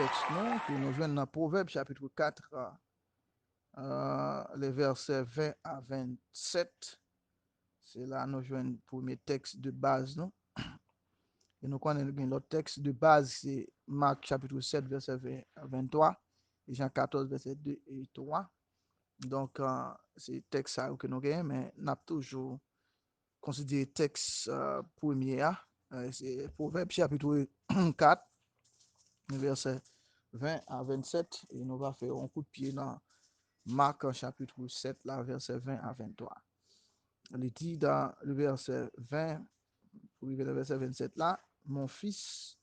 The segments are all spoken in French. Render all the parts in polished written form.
texte, non, que nous joignons dans Proverbe chapitre 4, les versets 20 à 27. C'est là nous joignons le premier texte de base, non? Et nous connaissons bien l'autre texte de base, c'est Marc chapitre 7, verset 20 à 23, et Jean 14, verset 2 et 3. Donc, c'est texte ça que nous avons, mais nous avons toujours considéré texte premier. C'est Proverbe chapitre 4, verset 20 à 27. Et nous allons faire un coup de pied dans Marc chapitre 7, là, verset 20 à 23. Il dit dans le verset 20, pour arriver au verset 27 là, mon fils,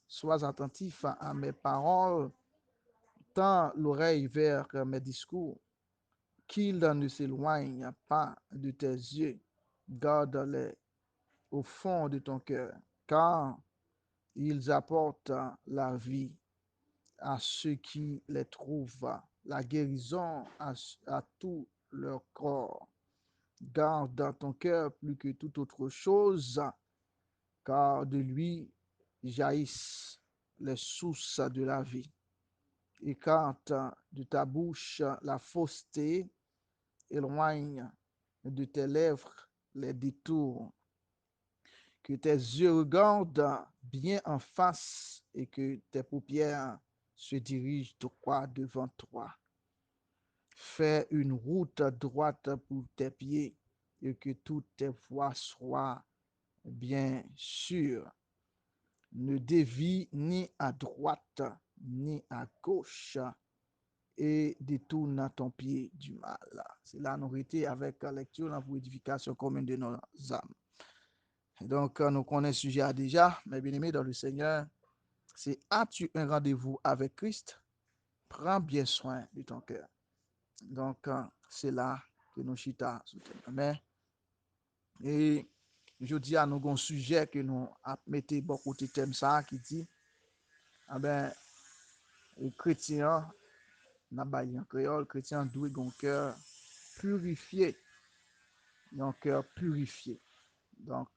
sois attentif à mes paroles, tends l'oreille vers mes discours, qu'il ne s'éloigne pas de tes yeux, garde-les au fond de ton cœur, car ils apportent la vie à ceux qui les trouvent, la guérison à tout leur corps. Garde dans ton cœur plus que toute autre chose, car de lui jaillissent les sources de la vie. Écarte de ta bouche la fausseté, éloigne de tes lèvres les détours. Que tes yeux regardent bien en face et que tes paupières se dirigent droit devant toi. Fais une route droite pour tes pieds et que toutes tes voies soient bien sûres. Ne dévie ni à droite ni à gauche et détourne ton pied du mal. C'est là nous été avec la lecture pour édification commune de nos âmes. Et donc, nous connaissons le sujet déjà, mais bien aimé dans le Seigneur, c'est as-tu un rendez-vous avec Christ? Prends bien soin de ton cœur. Donc, c'est là que nous chita soutenons. Et je dis à nous un sujet que nous mettons beaucoup de thèmes ça qui dit, ah ben, les chrétiens, n'a pas en créole, chrétien doit avoir un cœur purifié, un cœur purifié. Donc,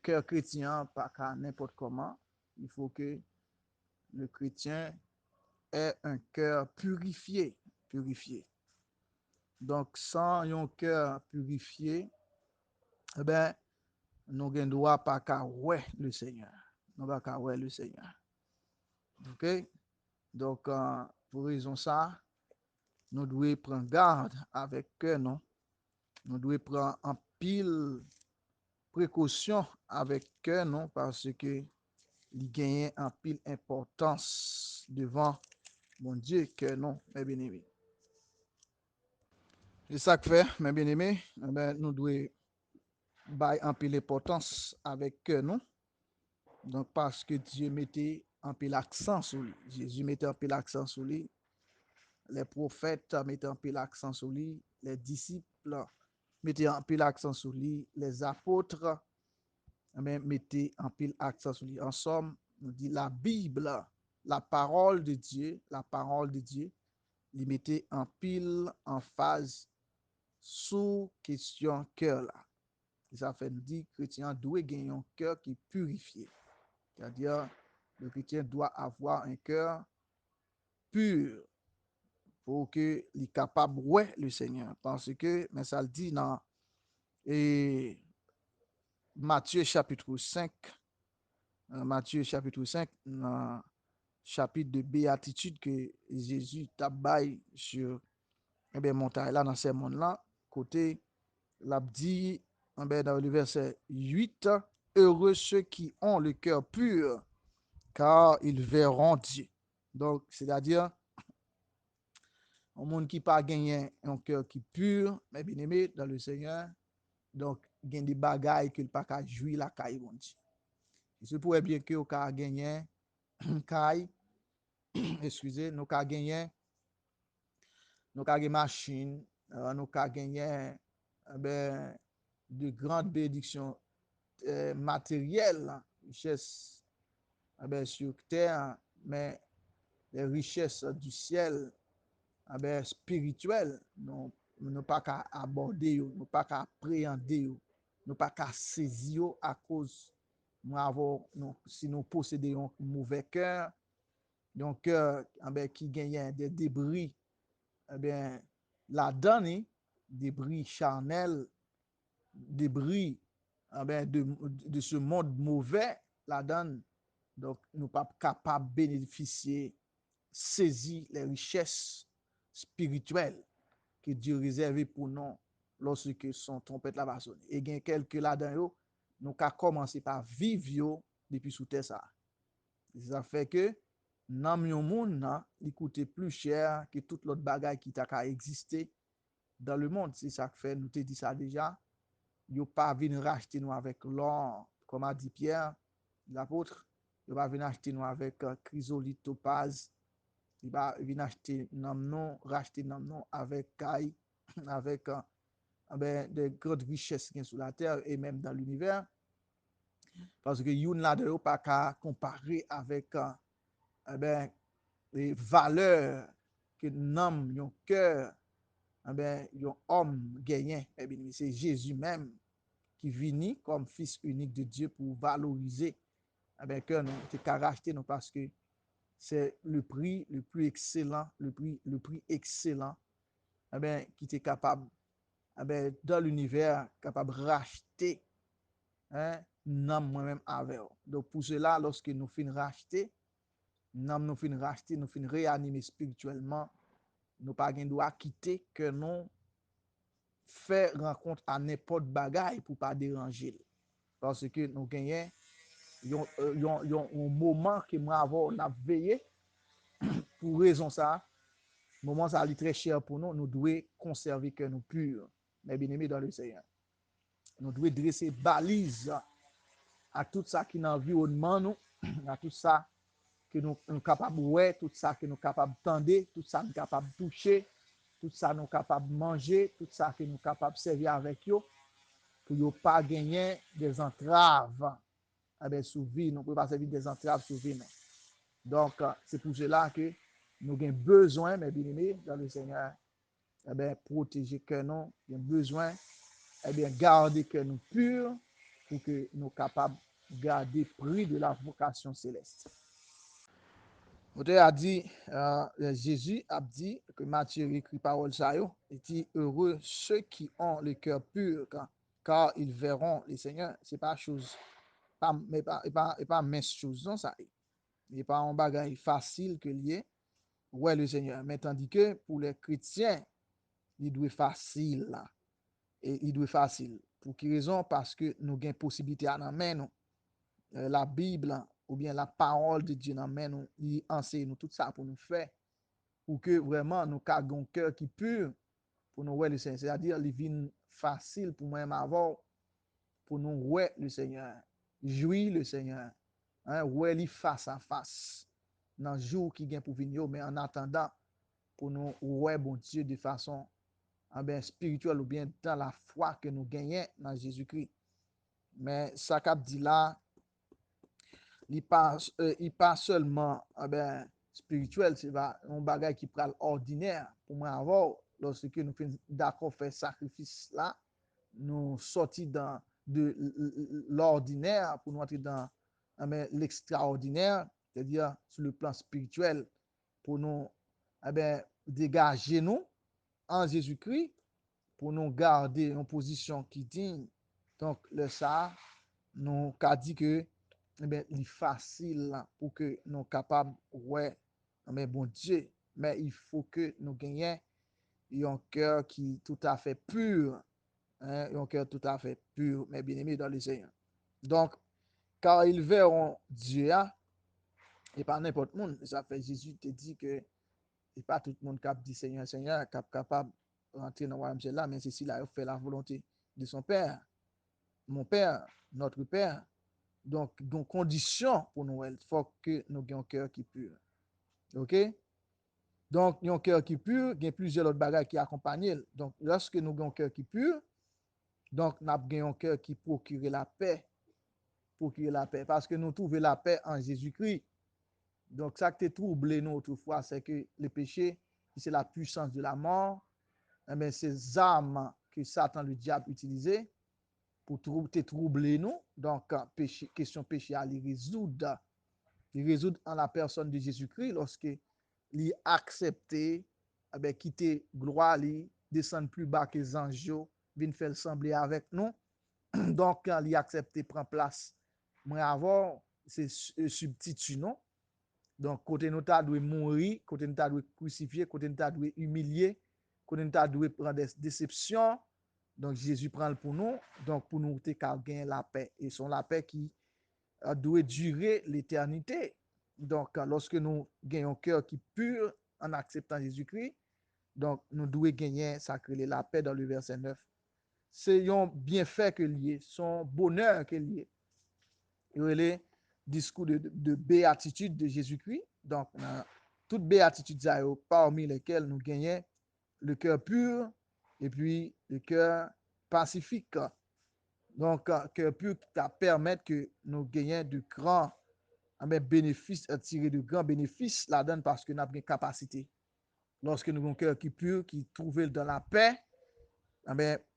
cœur chrétien, pas qu'à n'importe comment, il faut que le chrétien ait un cœur purifié, purifié. Donc, sans un cœur purifié, eh ben, nous ne doit pas qu'à ouais le Seigneur. Nous pas qu'à ouais le Seigneur. OK? Donc, pour raison ça, nous devons prendre garde avec cœur, non? Nous devons prendre en pile précaution avec cœur, non? Parce que il gagne en pile importance devant mon Dieu que non, mes bien-aimés. C'est ça que fait, mes bien-aimés, eh ben, nous devons bailler en pile importance avec cœur, non? Donc, parce que Dieu mettait un peu l'accent sur lui. Jésus mettait un peu l'accent sur lui. Les prophètes mettaient un peu l'accent sur lui. Les disciples mettaient un peu l'accent sur lui. Les apôtres mettaient un peu l'accent sur lui. En somme, on dit la Bible, la parole de Dieu, il mettait en pile, en phase, sous question cœur là. Et ça fait nous dire que le chrétien doit gagner un cœur qui est purifié. C'est-à-dire, le chrétien doit avoir un cœur pur pour qu'il soit capable de voir le Seigneur. Parce que, mais ça le dit dans Matthieu chapitre 5, Matthieu chapitre 5, dans chapitre de béatitude que Jésus tabaye sur montagne là, dans ce monde-là, côté, l'a dit dans le verset 8, heureux ceux qui ont le cœur pur, car ils verront Dieu. Donc, c'est-à-dire, un monde qui pas gagné un cœur qui pur, mais bien aimé dans le Seigneur, donc, il y a des bagailles qu'il pas qu'à jouir la caille, bon Dieu. Je pourrais bien que vous avez gagné caille, excusez, nous avons gagné, nous avons gagné machine, nous avons gagné ben, de grandes bénédictions matérielles, richesses sur terre, mais les richesses du ciel spirituelles, nous ne pas qu'à aborder, nous pas qu'à appréhender, nous pas qu'à saisir à cause si nous possédons un mauvais cœur, yon cœur qui gagne des débris, la donne, débris charnels, débris de ce monde mauvais, la donne. Donc, nous pas capables de bénéficier, saisir les richesses spirituelles que Dieu réservé pour nous lorsque son trompette la va sonner. Et il y a quelques là-dedans, nous avons commencé par vivre depuis sous terre ça. Ça fait que dans le monde, il coûte plus cher que toute l'autre bagaille qui t'a existé dans le monde. C'est ça que fait, nous te dit ça déjà. Ils n'ont pas venir racheter nous avec l'or, comme a dit Pierre, l'apôtre. Ils n'ont pas venir acheter nous avec chrysolite, topaz. Ils n'ont pas venir acheter nous, racheter nous avec caille, avec des grandes richesses qui sont sur la terre et même dans l'univers. Parce que yon là de pas qu'à comparer avec les valeurs que nomme yon cœur, yon homme gagnant. C'est Jésus même qui vient comme fils unique de Dieu pour valoriser que nous te racheter nous parce que c'est le prix le plus excellent, le prix excellent qui était capable dans l'univers capable de racheter nam moi-même avec. Donc pour cela, lorsque nous finissons racheter, nous finissons racheter, nous finissons réanimer spirituellement, nous pas gain droit quitter que nous faire rencontre à n'importe bagaille pour pas déranger. Parce que nous gagnons un moment que moi avant on a veillé pour raison ça, moment ça est très cher pour nous, nous devons conserver que nous purs, mais bien aimés dans le Seigneur. Nous devons dresser balise à tout ça qui est dans l'environnement nous, à tout ça que nous sommes capables de voir, tout ça que nous sommes capables de tendre, tout ça que nous sommes capables de toucher, tout ça que nous sommes capables de manger, tout ça que nous sommes capables de servir avec eux, pour ne pas gagner des entraves sous vie, nous ne pouvons pas servir des entraves sous vie. Donc, c'est pour cela que nous avons besoin, mes bien-aimés, dans le Seigneur, protéger que nous, avons besoin, garder que nous purs, pour que nous soyons capables de garder prix de la vocation céleste. Jésus a dit que Matthieu écrit parole ça, il dit heureux ceux qui ont le cœur pur, car ils verront le Seigneur. C'est pas chose, pas mince chose, non, ça. Il n'est pas un bagage facile que lié, ouais, le Seigneur. Mais tandis que pour les chrétiens, il doit être facile là. Et il doit être facile. Pour quelle raison? Parce que nous avons possibilité à nous. La Bible ou bien la parole de Dieu dans nous, il enseigne nous tout ça pour nous faire, pour que vraiment nous ayons un cœur qui est pur, pour nous voir le Seigneur. C'est-à-dire, il vient facile pour moi-même avoir, pour nous voir le Seigneur, jouir le Seigneur, voir lui face à face, dans le jour qui vient pour venir, mais en attendant, pour nous voir bon Dieu de façon spirituelle ou bien dans la foi que nous gagnons dans Jésus-Christ. Mais ça qu'a dit là, il pas seulement spirituel, c'est un bagage qui prend ordinaire pour moi avoir lorsque nous faisons d'accord faire sacrifice là, nous sortir de l'ordinaire pour nous entrer dans l'extraordinaire, c'est-à-dire sur le plan spirituel, pour nous dégager nous en Jésus-Christ, pour nous garder une position qui digne. Donc, le ça, nous avons dit que il est facile pour que nous soyons capables ouais bon Dieu, mais il faut que nous gagnions un cœur qui est tout à fait pur, un cœur tout à fait pur, mais bien aimé dans le Seigneur. Donc, car ils verront Dieu, et pas n'importe qui. Ça fait Jésus te dit que et pas tout le monde qui dit Seigneur, Seigneur, qui est capable de rentrer dans le royaume là, mais c'est s'il a fait la volonté de son Père, mon Père, notre Père. Donc, condition pour nous, il faut que nous ayons un cœur qui est pur. OK? Donc, un cœur qui est pur, il y a plusieurs autres bagages qui accompagnent. Donc, lorsque nous avons un cœur qui est pur, donc, nous avons un cœur qui procure la paix. Procurer la paix. Parce que nous trouvons la paix en Jésus-Christ. Donc, ça qui te troublé nous autrefois, c'est que le péché, c'est la puissance de la mort. Eh ces armes que Satan, le diable, utilisait pour te troubler nous. Donc, péché, question péché à les résoudre qui résout en la personne de Jésus-Christ lorsque il accepté, quitter gloire, il descend plus bas que les anges, vient faire sembler avec nous. Donc, quand il accepté prend place, moi avant, c'est substitut, non? Donc, côté nous ta dû mourir, côté nous ta dû crucifier, côté nous ta dû humilier, côté nous ta dû prendre des déceptions. Donc, Jésus prend le pour nous. Donc, pour nous, t'es qu'à gagner la paix. Et c'est la paix qui doit durer l'éternité. Donc, lorsque nous gagnons un cœur qui est pur en acceptant Jésus-Christ, donc nous devons gagner, sacrer la paix dans le verset 9. C'est un bienfait que lié, son bonheur que lié. Il y a le discours de béatitude de Jésus-Christ. Donc, toute béatitude, parmi lesquelles nous gagnons le cœur pur et puis le cœur pacifique. Donc, cœur pur qui t'a permettre que nous gagnions de grands bénéfices, tirer de grands bénéfices là-dedans parce que nous avons une capacité. Lorsque nous avons un cœur qui est pur, qui trouve dans la paix,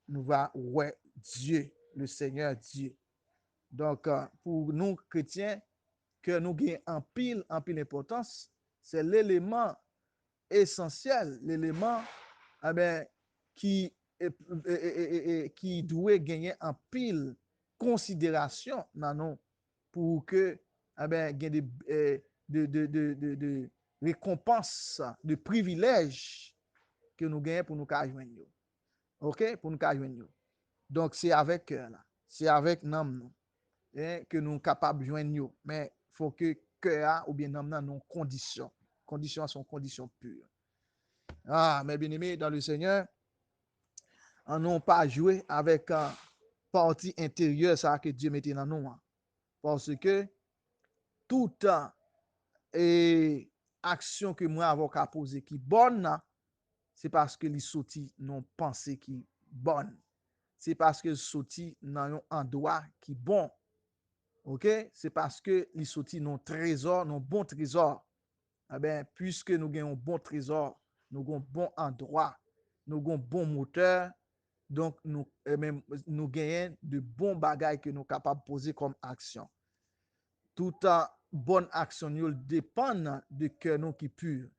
nous va ouais Dieu, le Seigneur Dieu. Donc, pour nous chrétiens, que nous gagnons en pile importance, c'est l'élément essentiel, l'élément qui doit gagner en pile considération dans nous pour que gagner de récompenses, de privilèges que nous gagnons pour nous joindre. OK? Pour nous joindre. Donc, c'est avec cœur là. C'est avec nous que nous sommes capables de joindre. Mais il faut que cœur ou bien nous nos conditions. Conditions sont conditions pures. Ah, mes bien-aimés dans le Seigneur, on n'a pas joué avec une partie intérieure ça que Dieu mettait dans nous. Parce que toute action que moi avons qu'à poser qui bonne, c'est parce que les sorti non pensée qui bonne. C'est parce que sorti dans un endroit qui bon. OK? C'est parce que les sorti non trésor, non bon trésor. Puisque nous avons un bon trésor, nous avons un bon endroit, nous avons un bon moteur, donc nous gagnons de bons bagages que nous sommes capables de poser comme action. Toute bonne action dépend de cœur nous qui est pur.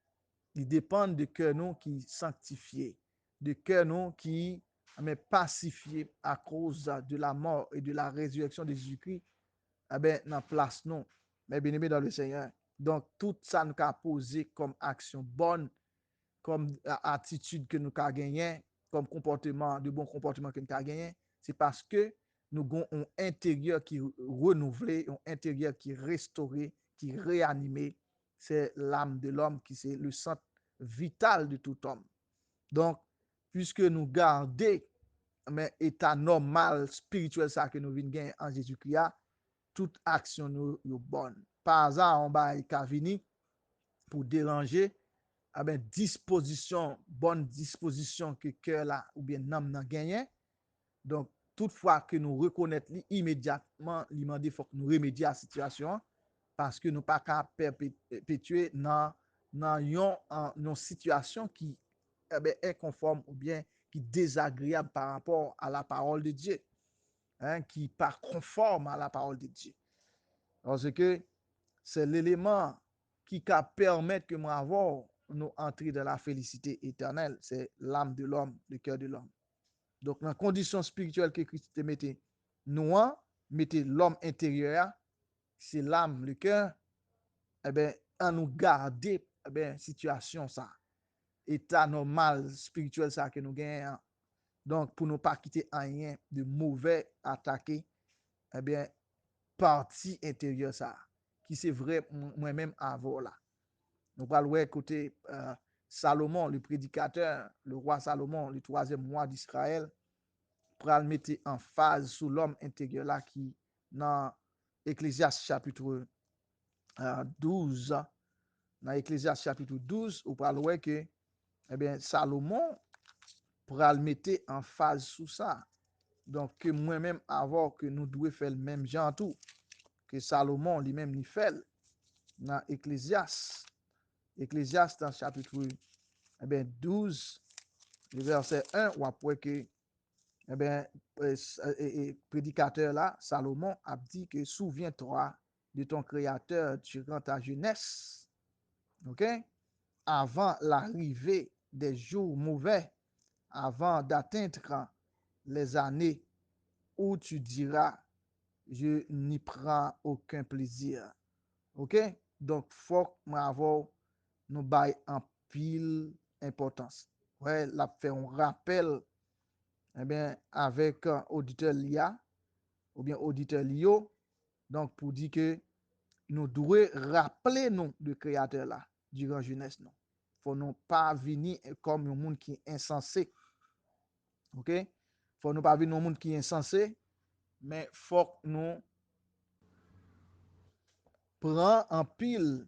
Il dépend de cœur nous qui est sanctifié, de cœur nous qui est pacifié à cause de la mort et de la résurrection de Jésus-Christ. Dans place nous, mais bien aimé dans le Seigneur. Donc, tout ça nous a posé comme action bonne, comme attitude que nous avons gagné, comme comportement, de bon comportement que nous avons gagné, c'est parce que nous avons un intérieur qui est renouvelé, un intérieur qui est restauré, qui est réanimé. C'est l'âme de l'homme qui c'est le centre vital de tout homme. Donc, puisque nous gardons l'état normal spirituel ça que nous venons gagner en Jésus-Christ, toute action nous est bonne. Par hasard, on va venir pour déranger, bonne disposition que cœur là ou bien l'âme n'a gagné. Donc, toutefois que nous reconnaissons immédiatement, il faut que nous remédions à la situation parce que nous ne pouvons pas perpétuer dans une situation qui est inconforme ou bien qui est désagréable par rapport à la parole de Dieu, qui n'est pas conforme à la parole de Dieu. Parce que c'est l'élément qui permet que nous avons nous entrer dans la félicité éternelle. C'est l'âme de l'homme, le cœur de l'homme. Donc, dans la condition spirituelle que Christ te mettait, nous mettez l'homme intérieur, c'est l'âme, le cœur, à nous garder, situation ça, état normal spirituel ça que nous gagnons. Donc, pour ne pas quitter rien de mauvais attaquer, partie intérieure ça, qui c'est vrai moi-même avant là. Nous parlons côté Salomon, le prédicateur, le roi Salomon, le 3e roi d'Israël, pour le mettre en phase sous l'homme intérieur là qui dans Ecclésiaste chapitre 12, dans Ecclésiaste chapitre 12, on parle que Salomon pour le mettre en phase sous ça. Donc que moi-même avant que nous devons faire le même genre tout que Salomon lui-même n'y fait dans Ecclésiaste dans chapitre 12, le verset 1, ou après que prédicateur là, Salomon a dit que souviens-toi de ton Créateur durant ta jeunesse, ok? Avant l'arrivée des jours mauvais, avant d'atteindre les années où tu diras, je n'y prends aucun plaisir. Ok? Donc, faut avoir nous bail en pile importance. Ouais, la fait un rappel, eh bien, avec auditeur LIA, ou bien auditeur LIO, donc pour dire que nous devons rappeler nous de créateur là, durant jeunesse nous. Faut nous pas venir comme un monde qui est insensé. Ok? Faut nous pas venir un monde qui est insensé, mais faut nous prendre en pile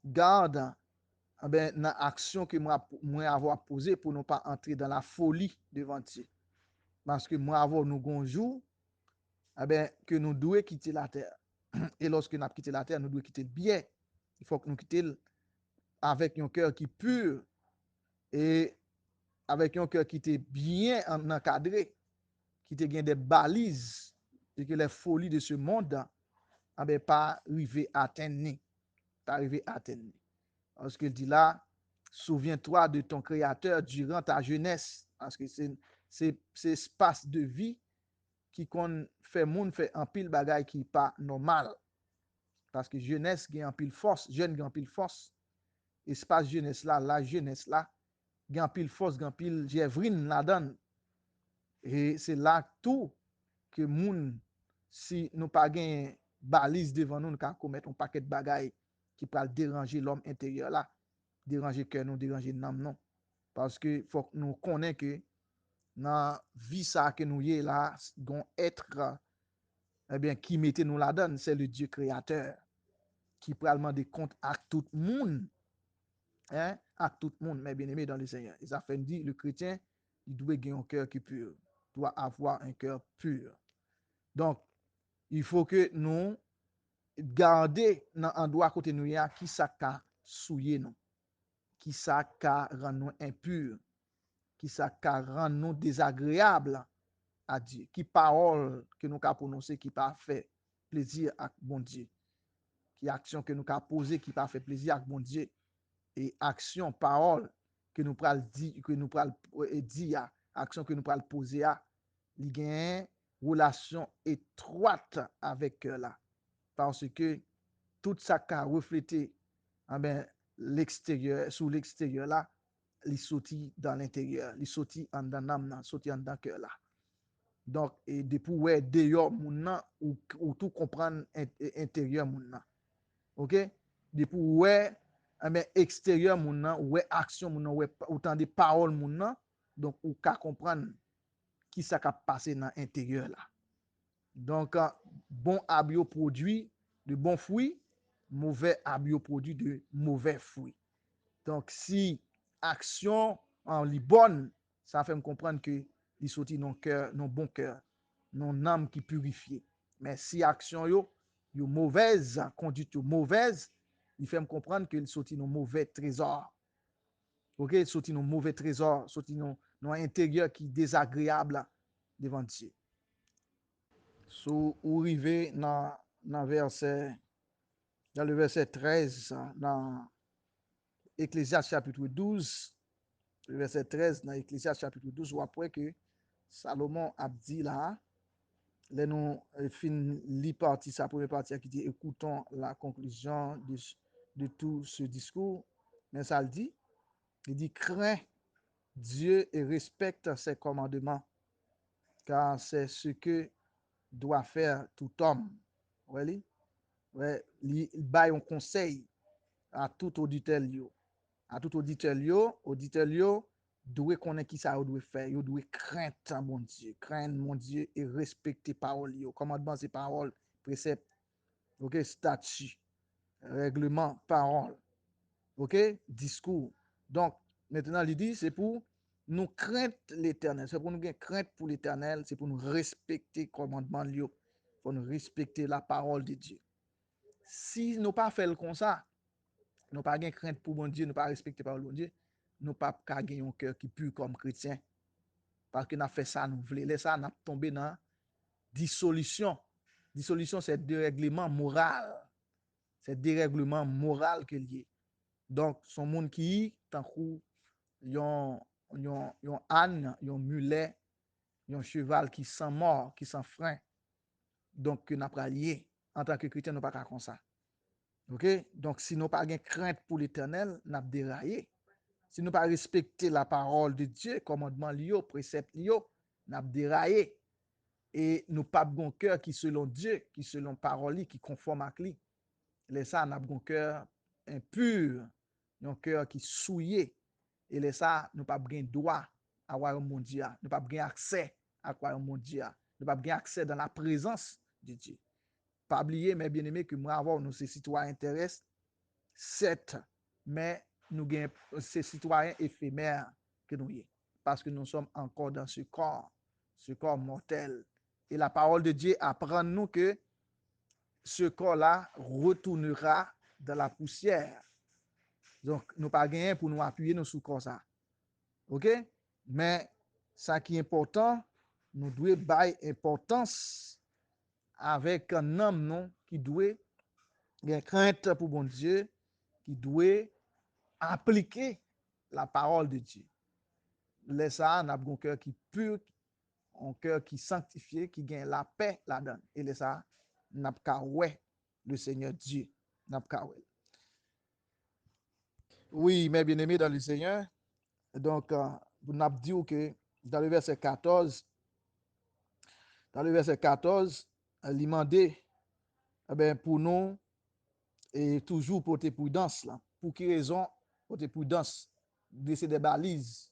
garde ben, dans l'action que moi avoir posé pour ne pas entrer dans la folie devant Dieu. Parce que moi avoir nous gonjou, eh ben, que nous devons quitter la terre. Et lorsque nous avons quitté la terre, nous devons quitter le bien. Il faut que nous quittions avec un cœur qui est pur et avec un cœur qui est bien encadré, qui te gagne des balises et que les folies de ce monde eh ben, pas arriver à atteindre. Pas arriver à atteindre. Parce qu'il dit là, souviens-toi de ton Créateur durant ta jeunesse. Parce que c'est espace de vie qui fait moun fait un pile bagay qui pas normal. Parce que jeunesse gagne un pile force, jeune gagne un pile force. Espace jeunesse là, la jeunesse là, gagne un pile force, gagne un pile jèvrine la donne. Et c'est là tout que moun, si nous pas gagne balise devant nous, nous ka commettre un paquet de bagay qui peut déranger l'homme intérieur là, déranger cœur nous, déranger l'âme non. Parce que faut que nous connaissons que dans vie ça que nous y là, gon être eh bien qui mettait nous la donne, c'est le Dieu créateur qui peut demander compte à tout le monde, hein, à tout le monde, mais bien aimé dans le Seigneur. Et ça fait dit le chrétien, il doit avoir un cœur qui est pur, doit avoir un cœur pur. Donc, il faut que nous garder dans endroit côté nous ya qui ça ka souiller nous, qui ça ka rend nous impurs, qui ça ka rend nous désagréables à Dieu, qui parole que nous ka prononcer qui pas fait plaisir à bon Dieu, qui action que nous ka poser qui pas fait plaisir à bon Dieu, et action parole que nous pral dire que nous pral dire action que nous pral poser à il gagne relation étroite avec là parce que tout ça qui a reflété eh ben, l'extérieur, sous l'extérieur là, il sorti dans l'intérieur, il sorti en dans l'âme, sorti en dans cœur là. Donc, et depuis ouais dehors moun nan, ou tout comprendre intérieur moun nan. OK? Depuis ouais eh ben, extérieur moun nan, ouais action moun nan, ouais autant de paroles moun nan, donc ou ka comprendre qui ça ka passé dans l'intérieur là. Donc, bon abio produit de bons fruits, mauvais abio produit de mauvais fruits. Donc, si action en li bonne, ça fait me comprendre que il sorti non cœur, non bon cœur, non âme qui purifiée. Mais si action yo mauvaise, conduite yo mauvaise, il fait me comprendre que il sorti non mauvais trésor. OK, il sorti non mauvais trésor, sorti non intérieur qui désagréable devant Dieu. So, ou rive dans verset, dans le verset 13, dans Ecclésiaste chapitre 12, le verset 13, dans Ecclésiaste chapitre 12, ou après que Salomon a dit là, les nous fin li partie, sa première partie qui dit écoutons la conclusion de tout ce discours, mais ça le dit, il dit crains Dieu et respecte ses commandements, car c'est ce que doit faire tout homme. Ouais, ouais, il bail un conseil à tout auditeur yo. À tout auditeur yo doit connaître qui ça doit faire, yo doit craindre mon Dieu et respecter parole yo. Commandement c'est parole, précepte, OK, statut, règlement, parole, OK, discours. Donc maintenant il dit c'est pour nous craindre l'Éternel, c'est pour nous gagner crainte pour l'Éternel, c'est pour nous respecter commandement yo, pour nous respecter la parole de Dieu. Si nous pas fait comme ça, nous pas gain crainte pour bon Dieu, nous pas respecter parole de bon Dieu, nous pas gagner un cœur qui pur comme chrétien. Parce que nous fait ça, nous voulons ça, nous tomber dans dissolution. Dissolution, c'est dérèglement moral. C'est dérèglement moral que lié. Donc, son monde qui, tant coup, yon âne, yon mulet, yon cheval qui sans mort, qui sans frein. Donc, que n'a pas lié. En tant que chrétien, nous pas comme ça. OK? Donc, si nous pas de crainte pour l'éternel, n'a déraillé. Si nous pas respecter la parole de Dieu, commandement lié, précepte lié, n'a déraillé. Et nous pas bon cœur qui selon Dieu, qui selon parole, qui conforme à lui. Les ça, n'a bon cœur impur, un cœur qui souillé. Et les ça, nous pas bien droit à royaume mondial, nous pas bien accès à royaume mondial, nous pas bien accès dans la présence de Dieu. Pas oublier, mes bien-aimés, que moi, avant, nous, ces citoyens terrestres, certes, mais nous gagnons ces citoyens éphémères que nous y parce que nous sommes encore dans ce corps mortel. Et la parole de Dieu apprend nous que ce corps-là retournera dans la poussière. Donc, nous pas gagné pour nous appuyer nous sur corps ça. OK? Mais ça qui est important, nous devons bailler importance avec un homme non qui doit avoir crainte pour bon Dieu, qui doit appliquer la parole de Dieu. Laisse ça, on a un cœur qui pur, un cœur qui sanctifié, qui gagne la paix là-dedans. Et laisse ça, on a pas le Seigneur Dieu. N'a pas. Oui, mes bien-aimés dans le Seigneur. Donc, on a dit que dans le verset 14, il demandait pour nous et toujours porter prudence là. Pour quelle raison porter prudence, laisser des balises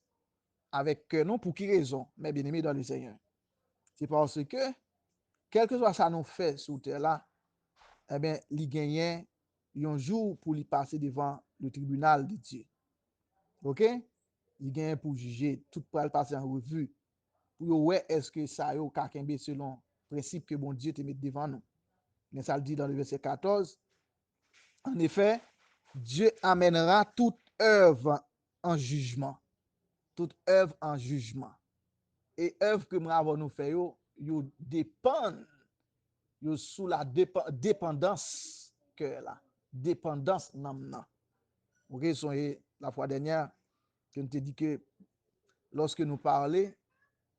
avec nous, pour quelle raison, mes bien-aimés dans le Seigneur? C'est parce que, quel que soit ça nous fait sur terre là, il gagne un jour pour lui passer devant le tribunal de Dieu. OK? Il gagne pour juger, tout pour le passer en revue. Pour ouais, est-ce que ça yo kakembe selon le principe que bon Dieu te met devant nous. Mais ça le dit dans le verset 14. En effet, Dieu amènera toute œuvre en jugement. Toute œuvre en jugement. Et œuvre que nous avons fait, yo dépendent, yo sous la dépendance que là. Dépendance nan. Ok, la fois dernière, que nous te dit que lorsque nous parlons,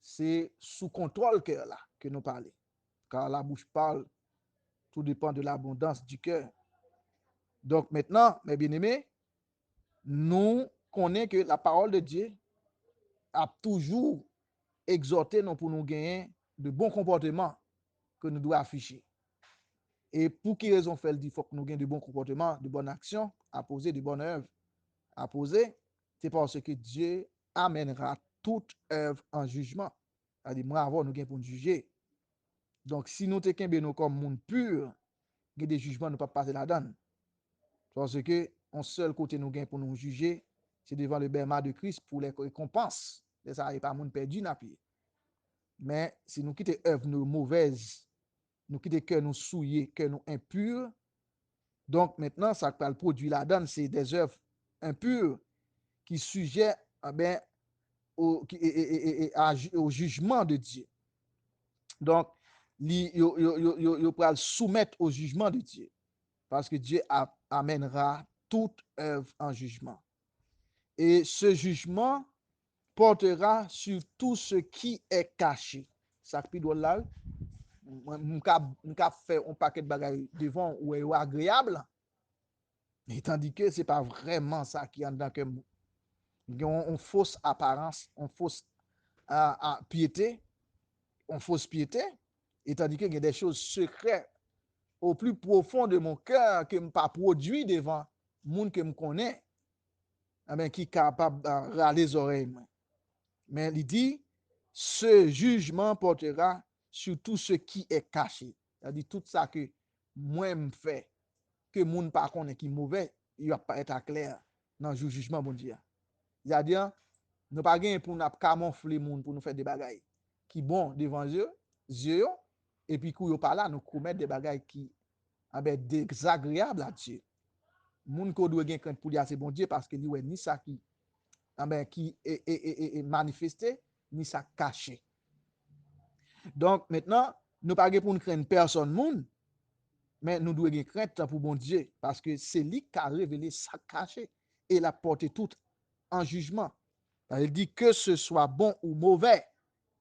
c'est sous contrôle que là que nous parlons. Car la bouche parle, tout dépend de l'abondance du cœur. Donc maintenant, mes bien-aimés, nous connaissons que la parole de Dieu a toujours exhorté nous pour nous gagner de bons comportements que nous devons afficher. Et pour quelle raison fait il faut que nous gagnions de bons comportements, de bonnes actions, à poser, de bonnes œuvres à poser, c'est parce que Dieu amènera toute œuvre en jugement. C'est-à-dire, moi, avant, nous gagnons pour nous juger. Donc, si nous sommes comme monde pur, il y a des jugements ne peuvent pas passer là-dedans. Parce que, un seul côté nous gagnons pour nous juger, c'est devant le bêtement de Christ pour les récompenses. Et ça n'est pas monde perdu n'a pied. Mais si nous quittons œuvres nous mauvaises, nous quittons cœur nous souillés, cœur nous impurs, donc maintenant, ça va le produit là-dedans, c'est des œuvres impures qui sujet au jugement de Dieu. Donc, il peut soumettre au jugement de Dieu. Parce que Dieu amènera toute œuvre en jugement. Et ce jugement portera sur tout ce qui est caché. Ça qui doit là, on fait un paquet de bagages devant ou est agréable. Et tandis que ce n'est pas vraiment ça qui est dans que une fausse apparence, une fausse piété, une fausse piété, et tandis qu'il y a des choses secrètes au plus profond de mon cœur que je n'ai pas produit devant le monde que je connais, qui est capable de râler les oreilles. Mais il dit, ce jugement portera sur tout ce qui est caché. C'est-à-dire tout ça que moi je fais, que le monde ne connaît qui est mauvais, il ne va pas être clair dans le jugement, bon Dieu. C'est-à-dire, nous pas gain pour nous camoufler monde pour nous faire des bagailles qui bon devant Dieu et puis quand yo pas là nous commettre des bagailles qui désagréables à Dieu. Moun ko doit gain quand pour dire c'est bon Dieu parce que lui ouais ni ça qui est manifesté ni ça caché. Donc maintenant nous pas pour nous craindre personne monde, mais nous devons avoir crainte pour bon Dieu, parce que c'est lui qui a révélé ça caché et l'a porté tout en jugement. Il dit que ce soit bon ou mauvais.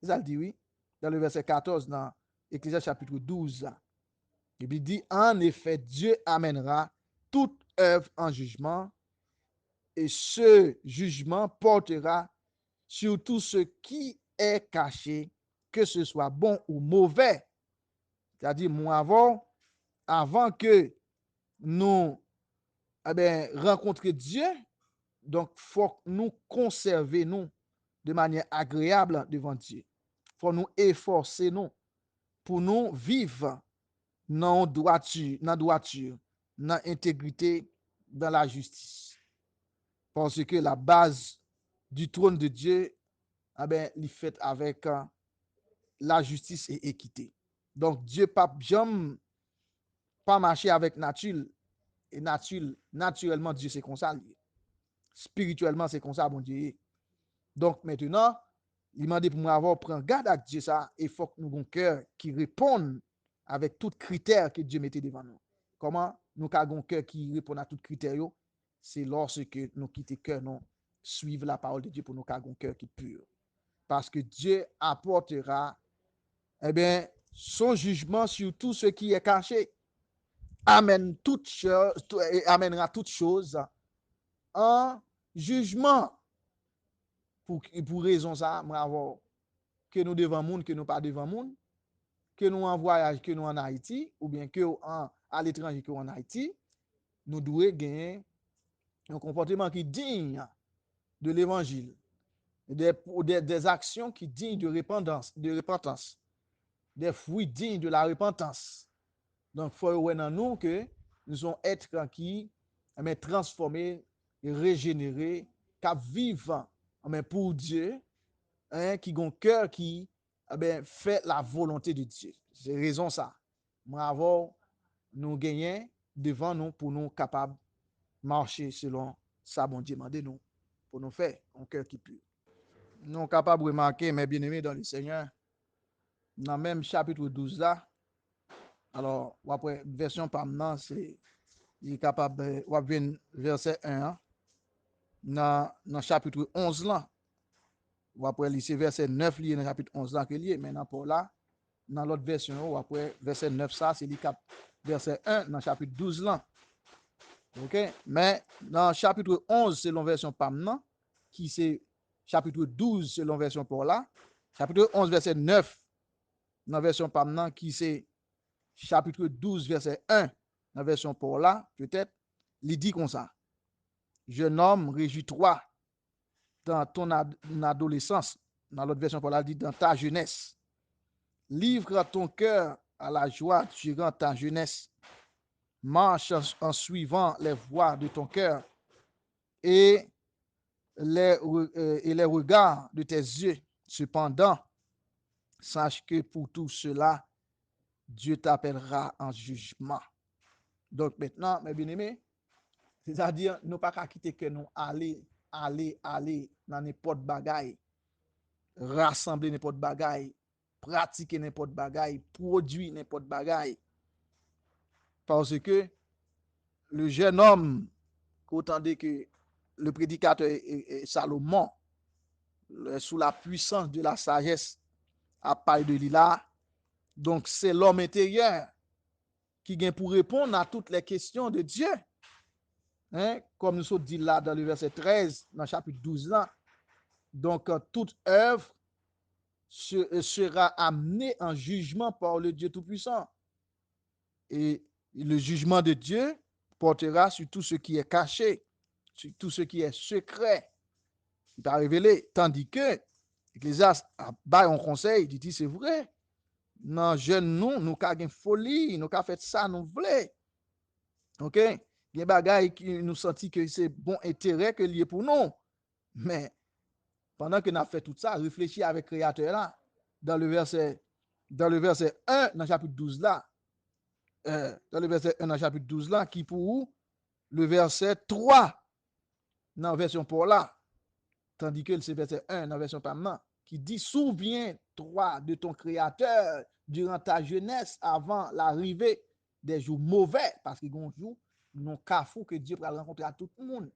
Ça dit oui, dans le verset 14, dans Ecclésiaste chapitre 12. Et puis il dit, en effet, Dieu amènera toute œuvre en jugement, et ce jugement portera sur tout ce qui est caché, que ce soit bon ou mauvais. C'est-à-dire, avant que nous rencontrer Dieu, donc il faut nous conserver nous de manière agréable devant Dieu. Il faut nous efforcer nous pour nous vivre dans droiture, dans intégrité, dans la justice. Parce que la base du trône de Dieu, il est fait avec la justice et équité. Donc Dieu pas jamais pas marcher avec nature, et naturellement Dieu c'est comme ça. Spirituellement c'est comme ça, bon Dieu. Donc maintenant, il m'a dit pour moi avoir prendre garde avec Dieu ça, et il faut que nous ayons un cœur qui réponde avec tous les critères que Dieu mettait devant nous. Comment nous avons un cœur qui répond à tous les critères? C'est lorsque nous quittons le cœur, nous suivons la parole de Dieu pour nous avons un cœur qui est pur. Parce que Dieu apportera son jugement sur tout ce qui est caché. Amènera toutes choses en jugement. Pour raison ça, que nous devant monde, que nous pas devant monde, que nous en voyage, que nous en Haïti, ou bien que à l'étranger, que nous en Haïti, nous devons gagner un comportement qui est digne de l'évangile, des actions qui sont dignes de repentance, des fruits dignes de la repentance. Donc, il faut voir dans nous que nous sommes êtres qui transformés, régénérés, qui vivent pour Dieu, qui ont un cœur qui fait la volonté de Dieu. C'est raison ça. Bravo, nous gagnons devant nous pour nous capables de marcher selon ça, bon Dieu demande nous, pour nous faire un cœur qui pur. Nous sommes capables de remarquer, mes bien-aimés dans le Seigneur, dans le même chapitre 12 là, alors, après, version par maintenant, c'est capable de verset 1, dans le chapitre 11 là, ou après, c'est verset 9 lié dans le chapitre 11 là que lié, maintenant pour là, dans l'autre version, ou après, verset 9 ça, c'est verset 1 dans le chapitre 12 là. OK? Mais dans le chapitre 11, selon version par maintenant, qui c'est chapitre 12 selon version pour là, chapitre 11, verset 9 dans la version par maintenant, qui c'est chapitre 12, verset 1, dans la version pour là, peut-être, il dit comme ça. Jeune homme, réjouis-toi dans ton adolescence. Dans l'autre version pour là, il dit dans ta jeunesse. Livre ton cœur à la joie durant ta jeunesse. Marche en suivant les voies de ton cœur et les regards de tes yeux. Cependant, sache que pour tout cela, Dieu t'appellera en jugement. Donc maintenant, mes bien-aimés, c'est-à-dire, nous pas qu'à quitter que nous aller dans n'importe bagaille, rassembler n'importe bagaille, pratiquer n'importe bagaille, produire n'importe bagaille. Parce que le jeune homme, autant que le prédicateur Salomon, sous la puissance de la sagesse, a parlé de lui là, donc c'est l'homme intérieur qui vient pour répondre à toutes les questions de Dieu. Comme nous sommes dit là dans le verset 13, dans le chapitre 12 là. Donc, toute œuvre sera amenée en jugement par le Dieu Tout-Puissant. Et le jugement de Dieu portera sur tout ce qui est caché, sur tout ce qui est secret, qui n'est pas révélé. Tandis que l'Ecclésiaste a un conseil, il dit c'est vrai. Non, jeune nous avons une folie, nous avons fait ça, nous voulons. OK? Il y a des bagailles qui nous sentit que c'est bon intérêt que lié pour nous. Mais pendant que nous avons fait tout ça, réfléchis avec le Créateur là, dans le verset 1, dans le chapitre 12 là, dans le verset 1 dans le chapitre 12 là, qui pour le verset 3 dans la version pour là, tandis que c'est verset 1 dans la version pas qui dit souviens toi de ton Créateur durant ta jeunesse avant l'arrivée des jours mauvais. Parce que un jour, nous avons que Dieu va rencontrer à tout le monde.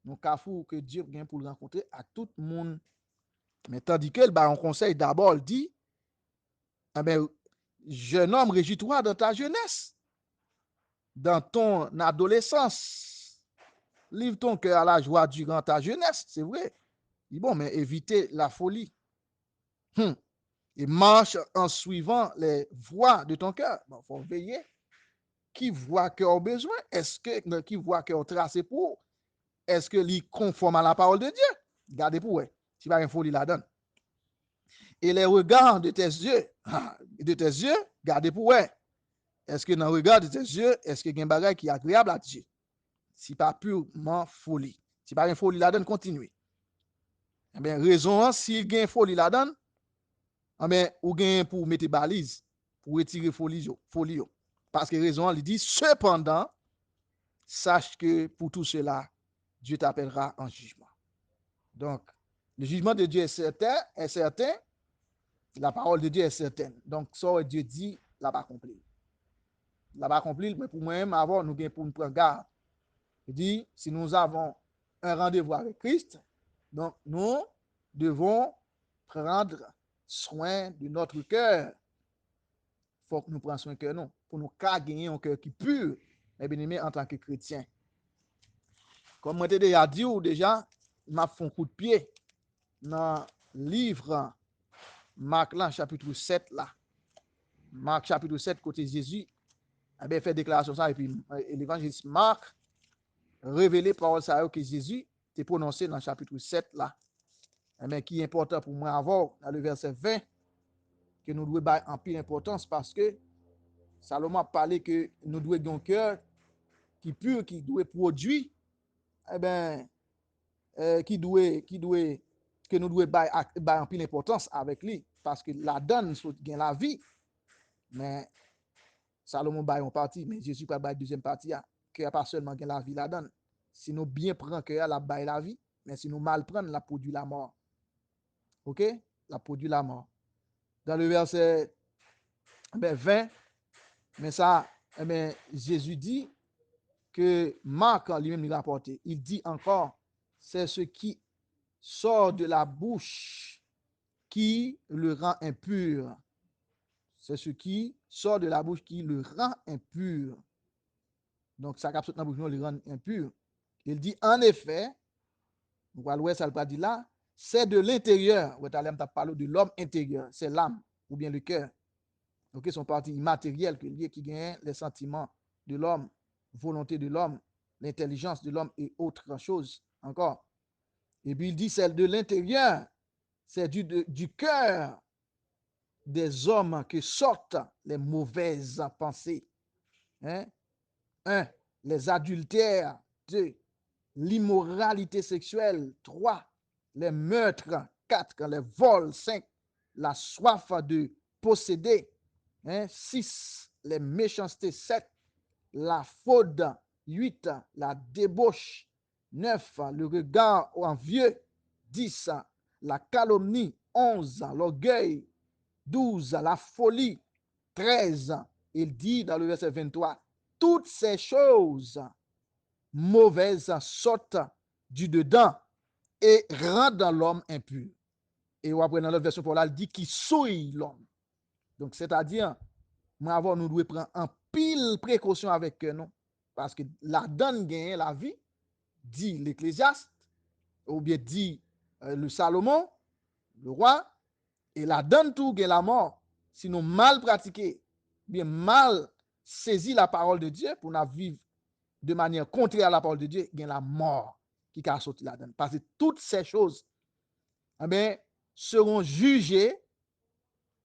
Nous avons que Dieu vient pour le rencontrer à tout le monde. Mais tandis que on conseille d'abord, il dit, eh bien, jeune homme, régis-toi dans ta jeunesse, dans ton adolescence. Livre ton cœur à la joie durant ta jeunesse, c'est vrai. Bon, mais évitez la folie. Et marche en suivant les voies de ton cœur. Bon, faut veiller. Qui voit cœur a besoin? Est-ce que qui voit cœur tracé pour? Est-ce que lui conforme à la parole de Dieu? Gardez pour ouais. Si pas une folie là-dedans. Et les regards de tes yeux, gardez pour ouais. Est-ce que dans le regard de tes yeux, est-ce que il y a un bagage qui est agréable à Dieu? Si pas purement folie. Si pas une folie là-dedans, continuez. Eh bien, raison, s'il y a une folie là-dedans, eh bien, ou gain pour mettre balise, pour retirer folie. Parce que raison, il dit, cependant, sache que pour tout cela, Dieu t'appellera en jugement. Donc, le jugement de Dieu est certain, la parole de Dieu est certaine. Donc, ça, Dieu dit, l'a pas accompli. L'a pas accompli, mais pour moi-même, avant, nous gagnons pour nous prendre garde. Il dit, si nous avons un rendez-vous avec Christ, donc nous devons prendre soin de notre cœur. Il faut que nous prenions soin de cœur, non, pour nous gagner un cœur qui est pur, mes bien-aimés, en tant que chrétiens. Comme je t'ai déjà dit, déjà, m'a fait un coup de pied dans le livre Marc là, chapitre 7 là. Marc chapitre 7, côté Jésus, a fait déclaration ça, et puis l'évangéliste Marc révélé parole ça que Jésus t'a prononcé dans le chapitre 7 là. Mais qui est important pour moi avant, dans le verset 20, que nous devons donner en pile importance parce que Salomon a parlé que nous devons avoir un cœur qui pur, qui doit produire, eh ben, que nous devons donner en pile importance avec lui parce que la donne, c'est la vie. Mais Salomon baille en partie, mais Jésus pas baille deuxième partie, que a pas seulement la vie la donne. Si nous bien prenons que la baille la vie, mais si nous mal prenons, la produit la mort. OK? La produit la mort. Dans le verset 20, mais ça, Jésus dit que Marc lui-même il rapporté. Il dit encore, c'est ce qui sort de la bouche qui le rend impur. C'est ce qui sort de la bouche qui le rend impur. Donc, ça capte dans la bouche, le rend impur. Il dit, en effet, voilà, ça le dit là, c'est de l'intérieur. Tu as parlé de l'homme intérieur, c'est l'âme ou bien le cœur. Donc, son partie immatérielle qui gagne les sentiments de l'homme, volonté de l'homme, l'intelligence de l'homme et autre chose encore. Et puis, il dit, c'est de l'intérieur, c'est du cœur des hommes que sortent les mauvaises pensées. Hein? 1. Les adultères. 2. L'immoralité sexuelle. 3. Les meurtres. 4. Les vols. 5. La soif de posséder. 6. Les méchancetés. 7. La fraude. 8. La débauche. 9. Le regard envieux. 10. La calomnie. 11. L'orgueil. 12. La folie. 13. Il dit dans le verset 23, toutes ces choses mauvaises sortent du dedans et rendent l'homme impur. Et après dans la version pour là, il dit qui souille l'homme. Donc, c'est-à-dire, nous devons prendre un pile précaution avec nous, parce que la donne gagne la vie, dit l'Ecclésiaste, ou bien dit le Salomon, le roi, et la donne tout gagne la mort. Si nous mal pratiquer, bien mal saisi la parole de Dieu pour nous vivre de manière contraire à la parole de Dieu, gagne la mort qui a sorti la donne. Parce que toutes ces choses seront jugées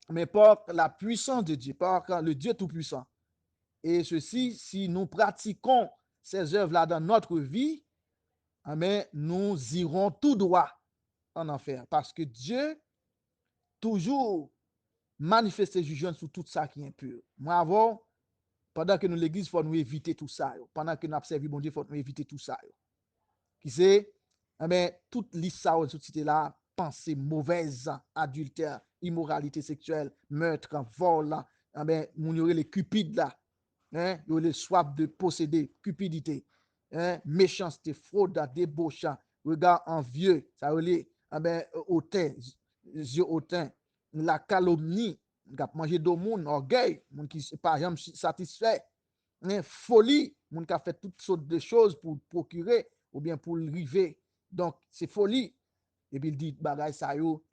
mais par la puissance de Dieu, par le Dieu Tout-Puissant. Et ceci, si nous pratiquons ces œuvres-là dans notre vie, nous irons tout droit en enfer. Parce que Dieu, toujours, manifeste jugement sur tout ça qui est impur. Moi, avant, pendant que nous l'église, il faut nous éviter tout ça. Pendant que nous observons bon Dieu, il faut nous éviter tout ça. Qui c'est, toute liste ça, toute cité là, pensées mauvaises, adultère, immoralité sexuelle, meurtre, vol, là, ah ben, moun yo les cupides là, hein, yo les soif de posséder, cupidité, hein, méchanceté, fraude, débauche, regard envieux, ça relait, ah ben, hautain, yeux hautain, la calomnie, k'ap manger do moun, orgueil, moun qui par exemple satisfait, hein, folie, moun qui a fait toutes sortes de choses pour procurer ou bien pour le river. Donc, c'est folie. Et puis il dit bagay sa yo,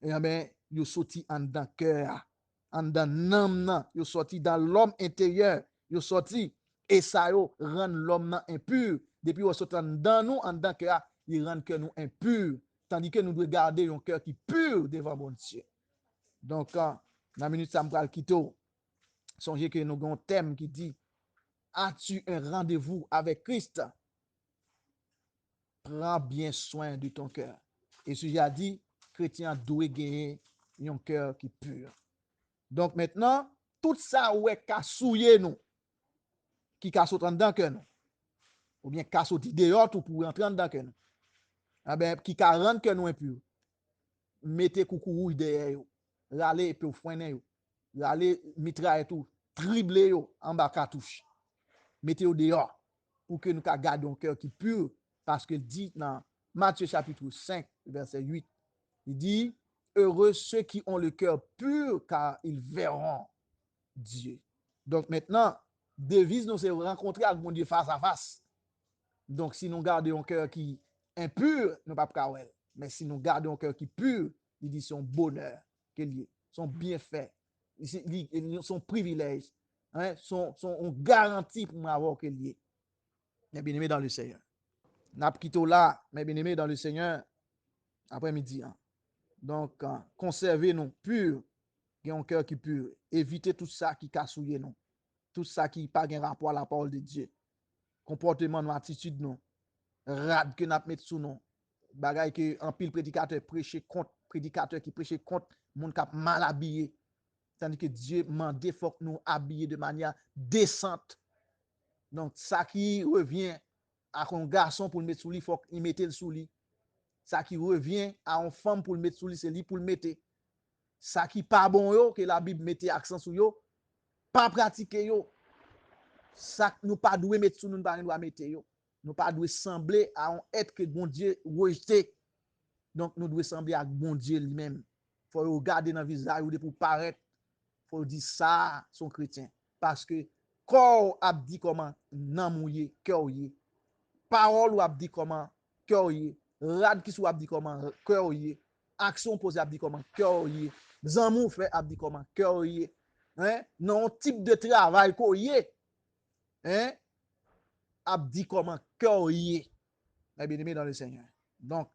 et ben, yo sorti en dans cœur, en dans l'âme nan, yo sorti dans l'homme intérieur, yo sorti et ça yo rend l'homme nan impur. Depuis yo sorti dans nous en dans cœur, il rend que nous impur, tandis que nous devons garder un cœur qui pur devant bon Dieu. Donc, dans la minute ça me pral quitter, songez que nous avons un thème qui dit as-tu un rendez-vous avec Christ? Prends bien soin de ton cœur. Et ce j'ai dit, chrétien doit gagner un cœur qui est pur. Donc maintenant, tout ça ouais ka souiller nous, qui ka sauter dans cœur nous, ou bien ka sauter dehors tout pour entrer dans cœur nous. Ah ben qui ka rendre cœur nous impur. Mettez coucou rouge derrière yo, râler et puis freiner yo, râler mitraille tout, tribler yo en bas cartouche. Mettez yo dehors pour que nous ka garder un cœur qui est pur, parce que dit dans Matthieu chapitre 5 verset 8, il dit heureux ceux qui ont le cœur pur car ils verront Dieu. Donc maintenant, devise nous c'est rencontrer avec mon Dieu face à face. Donc si nous gardons un cœur qui est impur, nous pas pas. Mais si nous gardons un cœur qui est pur, il dit son bonheur, son bienfait, son privilège, hein, son garantie pour avoir que lié. Mes bien-aimés dans le Seigneur. N'a quitté là, mes bien-aimés dans le Seigneur, après-midi. Hein. Donc, conservez-nous purs, un cœur qui est pur. Évitez tout ça qui cassouille nous. Tout ça qui n'a pas de rapport à la parole de Dieu. Comportement, nous, attitude, nous. Rad que nous mettons sous nous. Bagay que en pile prédicateur prêche contre, prédicateur qui prêche contre, monde qui mal habillé. Tandis que Dieu mande faut que nous habiller de manière décente. Donc, ça qui revient à un garçon pour le mettre sous lui, il faut qu'il mette le sous lui. Ça qui revient à une femme pour le mettre sous lui, c'est lui pour le mettre. Ça qui pas bon yo, que la Bible mette accent sur yo, pas pratiquer yo. Ça nous pas doué mettre sous nous, pas doit mettre yo. Nous pas doué sembler à un être que bon Dieu rejeté. Donc nous devons sembler à bon Dieu lui-même. Faut regarder dans le visage ou pour paraître. Faut dire ça son chrétien parce que corps a dit comment nan mouillé cœur yé. Parole ou a dit comment cœur yé. Rad qui sou a dit comment cœur yé. Action posée a dit comment cœur yé. Zanmou fait a dit comment cœur yé. Hein? Non type de travail ko yé. Hein? A dit comment cœur yé. Mes bien-aimés dans le Seigneur. Donc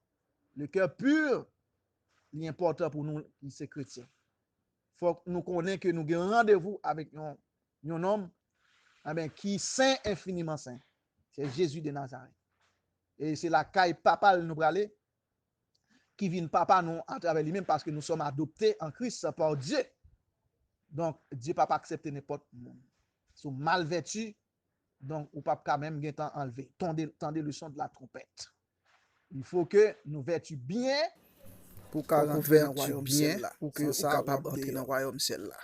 le cœur pur, il est important pour nous qui sommes chrétiens. Il faut que nous connaissions que nous avons rendez-vous avec un homme qui est saint, infiniment saint. C'est Jésus de Nazareth. Et c'est la caille papa nous aller qui vient papa nous à travers lui-même parce que nous sommes adoptés en Christ par Dieu. Donc, Dieu ne peut pas accepter n'importe monde. Sont mal vêtus, donc, ou pas quand même temps enlevé. Tendez le son de la trompette. Il faut que nous vêtus bien pour qu'on rentrer dans le royaume ciel là, pour que nous capable d'entrer dans le royaume ciel là.